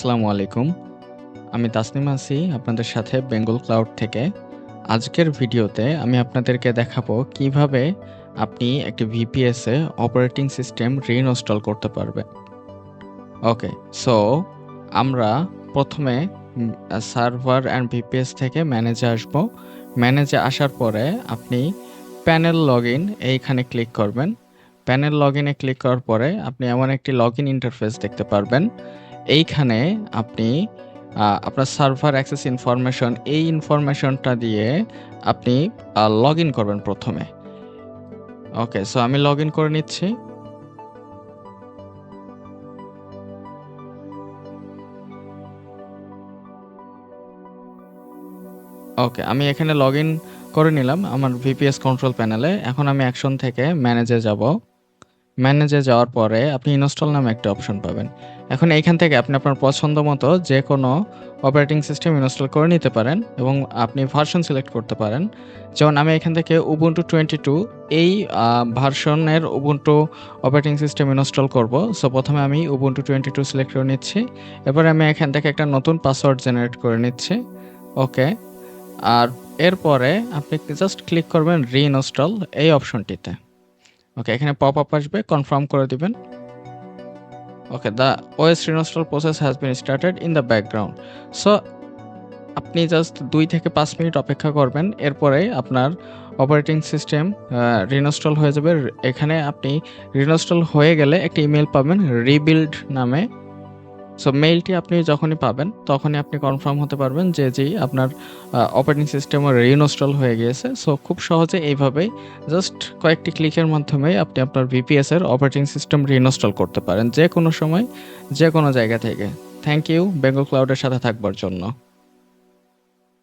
আসসালামু আলাইকুম। আমি তাসনিম আছি আপনাদের সাথে বেঙ্গল ক্লাউড থেকে। আজকের ভিডিওতে আমি আপনাদেরকে দেখাবো কিভাবে আপনি একটি VPS এ অপারেটিং সিস্টেম রিইনস্টল করতে পারবেন। ওকে, সো আমরা প্রথমে সার্ভার অ্যান্ড VPS থেকে ম্যানেজে আসবো। ম্যানেজে আসার পরে আপনি প্যানেল লগইন এইখানে ক্লিক করবেন। প্যানেল লগইনে ক্লিক করার পরে আপনি এমন একটি লগইন ইন্টারফেস দেখতে পারবেন। এইখানে আপনি আপনার সার্ভার অ্যাক্সেস ইনফরমেশন এই ইনফরমেশনটা দিয়ে আপনি লগইন করবেন প্রথমে। ওকে, সো আমি লগইন করে নিচ্ছি। ওকে, আমি এখানে লগইন করে নিলাম আমার VPS কন্ট্রোল প্যানেলে। এখন আমি অ্যাকশন থেকে ম্যানেজে যাব। ম্যানেজে যাওয়ার পরে আপনি ইনস্টল নামে একটা অপশন পাবেন। এখন এইখান থেকে আপনি আপনার পছন্দ মতো যে কোনো অপারেটিং সিস্টেম ইনস্টল করে নিতে পারেন এবং আপনি ভার্সন সিলেক্ট করতে পারেন। যেমন আমি এখান থেকে উবুন্টু 22 এই ভার্সনের উবুন্টু অপারেটিং সিস্টেম ইনস্টল করব। সো প্রথমে আমি উবুন্টু 22 সিলেক্ট করে নিচ্ছি। এরপরে আমি এখান থেকে একটা নতুন পাসওয়ার্ড জেনারেট করে নিচ্ছি। ওকে, আর এরপরে আপনি জাস্ট ক্লিক করবেন রিইনস্টল এই অপশনটিতে। ওকে, এখানে পপ আপ আসবে, কনফার্ম করে দিবেন। Okay, the OS reinstall process has been started in the background. So আপনি জাস্ট 2 থেকে 5 মিনিট অপেক্ষা করবেন। এরপরে আপনার অপারেটিং সিস্টেম রিইনস্টল হয়ে যাবে। এখানে আপনি রিইনস্টল হয়ে গেলে একটা ইমেল পাবেন রিবিল্ড নামে। সো মেইলটি আপনি যখনই পাবেন তখনই আপনি কনফার্ম হতে পারবেন যে আপনার অপারেটিং সিস্টেম রিইনস্টল হয়ে গিয়েছে। সো খুব সহজে এইভাবেই জাস্ট কয়েকটি ক্লিকের মাধ্যমে আপনি আপনার VPS এর অপারেটিং সিস্টেম রিইনস্টল করতে পারেন যে কোনো সময় যে কোনো জায়গা থেকে। থ্যাংক ইউ বেঙ্গল ক্লাউডের সাথে থাকবার জন্য।